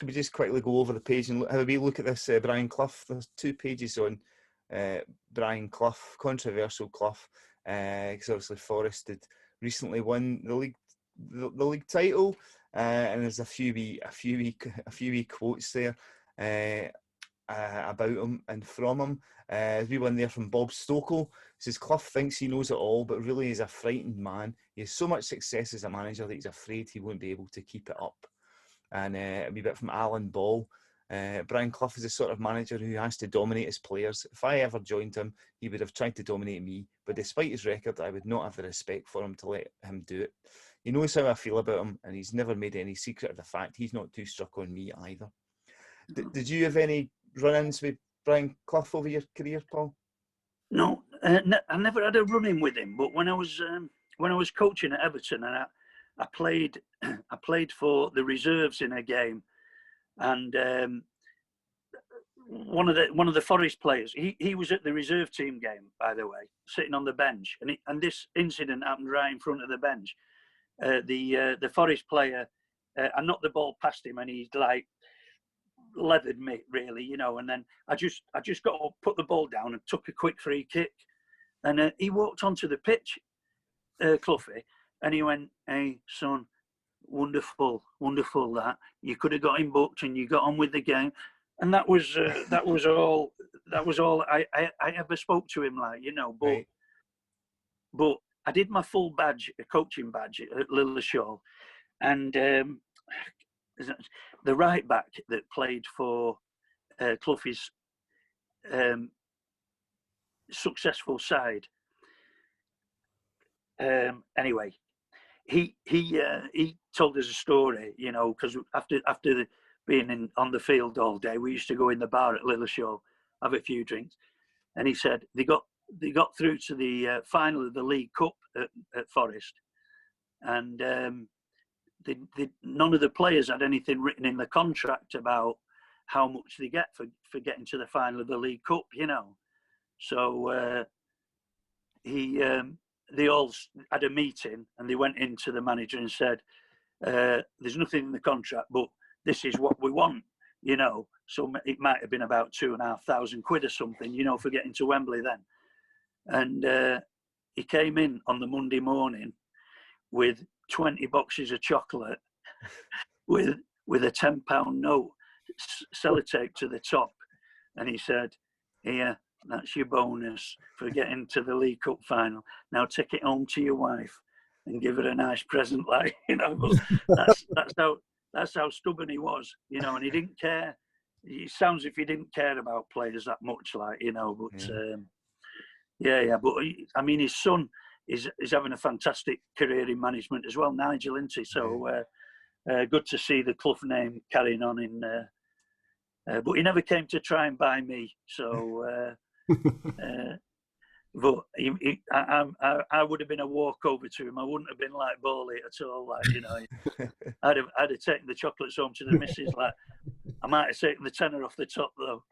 could we just quickly go over the page and have a wee look at this Brian Clough? There's 2 pages on Brian Clough, controversial Clough, because obviously Forest had recently won the league title, and there's a few wee quotes there about him and from him. We one there from Bob Stokel. He says, Clough thinks he knows it all, but really is a frightened man. He has so much success as a manager that he's afraid he won't be able to keep it up. And a wee bit from Alan Ball. Brian Clough is the sort of manager who has to dominate his players. If I ever joined him, he would have tried to dominate me. But despite his record, I would not have the respect for him to let him do it. He knows how I feel about him, and he's never made any secret of the fact he's not too struck on me either. Did you have any run-ins with Brian Clough over your career, Paul? No, I never had a run-in with him. But when I was coaching at Everton, and I played for the reserves in a game, and one of the Forest players, he was at the reserve team game, by the way, sitting on the bench, and this incident happened right in front of the bench. The Forest player, I knocked the ball past him, and he's like leathered me really, you know. And then I just got up, put the ball down, and took a quick free kick, and he walked onto the pitch, Cloughie, and he went, "Hey son, wonderful that you could have got him booked and you got on with the game." And that was all I ever spoke to him, like, you know. But right. But I did my full badge, a coaching badge at Lilleshall, and the right back that played for Cloughie's successful side. Anyway, he told us a story, you know, because after being on the field all day, we used to go in the bar at Lilleshall, have a few drinks, and he said they got through to the final of the League Cup at Forest, and none of the players had anything written in the contract about how much they get for getting to the final of the League Cup, you know. So they all had a meeting, and they went into the manager and said, "There's nothing in the contract, but this is what we want," you know. So it might have been about £2,500 or something, you know, for getting to Wembley then. And he came in on the Monday morning with 20 boxes of chocolate, with a £10 note sellotaped to the top, and he said, "Here, that's your bonus for getting to the League Cup final. Now take it home to your wife and give her a nice present," like, you know. But that's how stubborn he was, you know. And he didn't care. It sounds as if he didn't care about players that much, like, you know. But yeah. But I mean, his son is having a fantastic career in management as well, Nigel, isn't he? So good to see the Clough name carrying on in. But he never came to try and buy me. So. But I would have been a walkover to him. I wouldn't have been like Bowley at all. Like, you know, I'd have taken the chocolates home to the missus. Like, I might have taken the tenner off the top though.